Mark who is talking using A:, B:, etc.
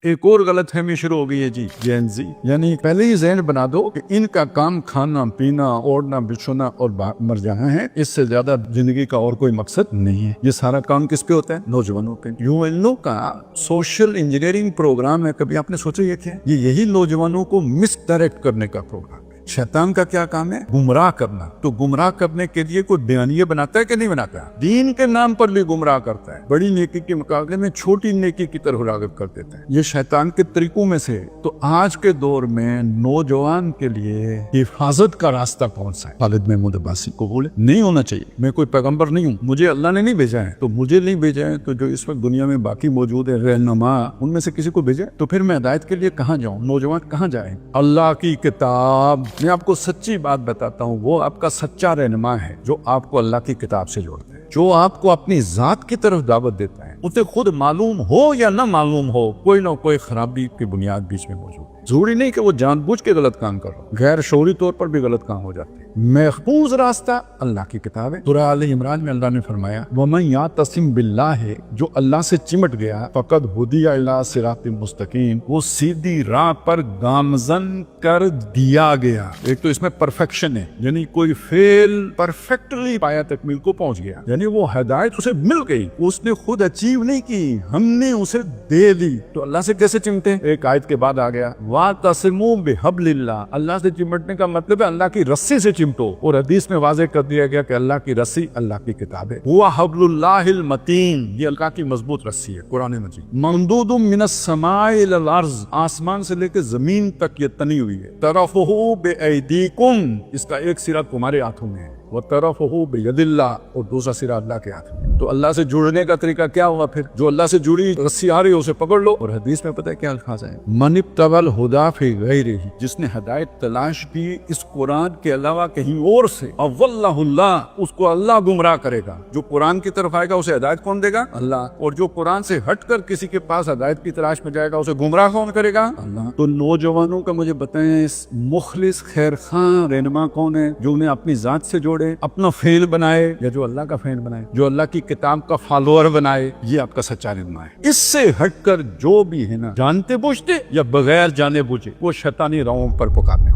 A: ایک اور غلط فہمی شروع ہو گئی ہے جی، جین زی، یعنی پہلے ہی ذہن بنا دو کہ ان کا کام کھانا پینا اوڑھنا بچھونا اور مر جانا ہے، اس سے زیادہ زندگی کا اور کوئی مقصد نہیں ہے۔ یہ سارا کام کس پہ ہوتا ہے؟ نوجوانوں پہ۔ UNO کا سوشل انجینئرنگ پروگرام ہے، کبھی آپ نے سوچا یہ کیا ہے؟ یہ یہی نوجوانوں کو مس ڈائریکٹ کرنے کا پروگرام ہے۔ شیطان کا کیا کام ہے؟ گمراہ کرنا۔ تو گمراہ کرنے کے لیے کوئی بیانیے بناتا ہے کہ نہیں بناتا؟ دین کے نام پر بھی گمراہ کرتا ہے، بڑی نیکی کے مقابلے میں چھوٹی نیکی کی طرف راغب کر دیتا ہے۔ یہ شیطان کے طریقوں میں سے۔ تو آج کے دور میں نوجوان کے لیے حفاظت کا راستہ کون سا ہے؟ خالد محمود عباسی کو بولے نہیں ہونا چاہیے۔ میں کوئی پیغمبر نہیں ہوں، مجھے اللہ نے نہیں بھیجا ہے، تو مجھے نہیں بھیجا ہے تو جو اس وقت دنیا میں باقی موجود ہے رہنما، ان میں سے کسی کو بھیجا ہے، تو پھر میں ہدایت کے لیے کہاں جاؤں؟ نوجوان کہاں جائیں؟ اللہ کی کتاب، میں آپ کو سچی بات بتاتا ہوں، وہ آپ کا سچا رہنما ہے جو آپ کو اللہ کی کتاب سے جوڑتا ہے، جو آپ کو اپنی ذات کی طرف دعوت دیتا ہے۔ اسے خود معلوم ہو یا نہ معلوم ہو، کوئی نہ کوئی خرابی کی بنیاد بیچ میں موجود ہے۔ ضروری نہیں کہ وہ جان بوجھ کے غلط کام کر رہا ہو، غیر شعوری طور پر بھی غلط کام ہو جاتے ہیں۔ محفوظ راستہ اللہ کی کتاب ہے۔ سورہ آل عمران میں اللہ نے فرمایا وَمَن يَعْتَصِم بِاللَّهِ، جو اللہ سے چمٹ گیا، فَقَدْ هُدِيَ إِلَىٰ صِرَاطٍ مُسْتَقِيم، وہ سیدھی راہ پر گامزن کر دیا گیا۔ ایک تو اس میں پرفیکشن ہے، یعنی کوئی فعل پرفیکٹلی پایا تکمیل کو پہنچ گیا، یعنی وہ ہدایت اسے مل گئی، اس نے خود اچیو نہیں کی، ہم نے اسے دے دی۔ تو اللہ سے کیسے چمٹے؟ ایک آیت کے بعد آ گیا وَاعْتَصِمُوا بِحَبْلِ اللَّهِ، اللہ سے چمٹنے کا مطلب ہے اللہ کی رسی سے چمٹو، اور حدیث میں واضح کر دیا گیا کہ اللہ کی رسی اللہ کی کتاب ہے۔ هُوَ حَبْلُ اللَّهِ الْمَتِينُ، یہ اللہ کی مضبوط رسی ہے، قرآن مجید۔ مَمْدُودٌ مِّنَ السَّمَاءِ إِلَى الْأَرْضِ، آسمان سے لے کے زمین تک یہ تنی ہوئی ہے۔ طَرَفُهُ بِأَيْدِيكُمْ، اس کا ایک سرا تمہارے ہاتھوں میں ہے، وَطَرَفُهُ بِيَدِ اللَّهِ، اور دوسرا سرا اللہ کے ہاتھ میں۔ تو اللہ سے جڑنے کا طریقہ کیا ہوا پھر؟ جو اللہ سے جڑی رسی آ رہی ہے اسے پکڑ لو، اور حدیث میں پتہ ہے کیا الفاظ ہیں؟ مَنِ ابْتَغَى الْهُدَىٰ فِي غَيْرِهِ، جس نے ہدایت تلاش کی اس قرآن کے علاوہ کہیں اور سے، اَضَلَّهُ اللَّهُ، اس کو اللہ گمراہ کرے گا۔ جو قرآن کی طرف آئے گا اسے ہدایت کون دے گا؟ اللہ۔ اور جو قرآن سے ہٹ کر کسی کے پاس ہدایت کی تلاش میں جائے گا اسے گمراہ کون کرے گا؟ اللہ۔ تو نوجوانوں کا مجھے بتائیں اس مخلص خیر خواہ رہنما کون ہے جو انہیں اپنی ذات سے جوڑے، اپنا فعل بنائے، یا جو اللہ کا فعل بنائے، جو اللہ کی کتاب کا فالوور بنائے؟ یہ آپ کا سچا رہنما ہے۔ اس سے ہٹ کر جو بھی ہے نا، جانتے بوجھتے یا بغیر جانے بوجھے، وہ شیطانی راہوں پر پکارنے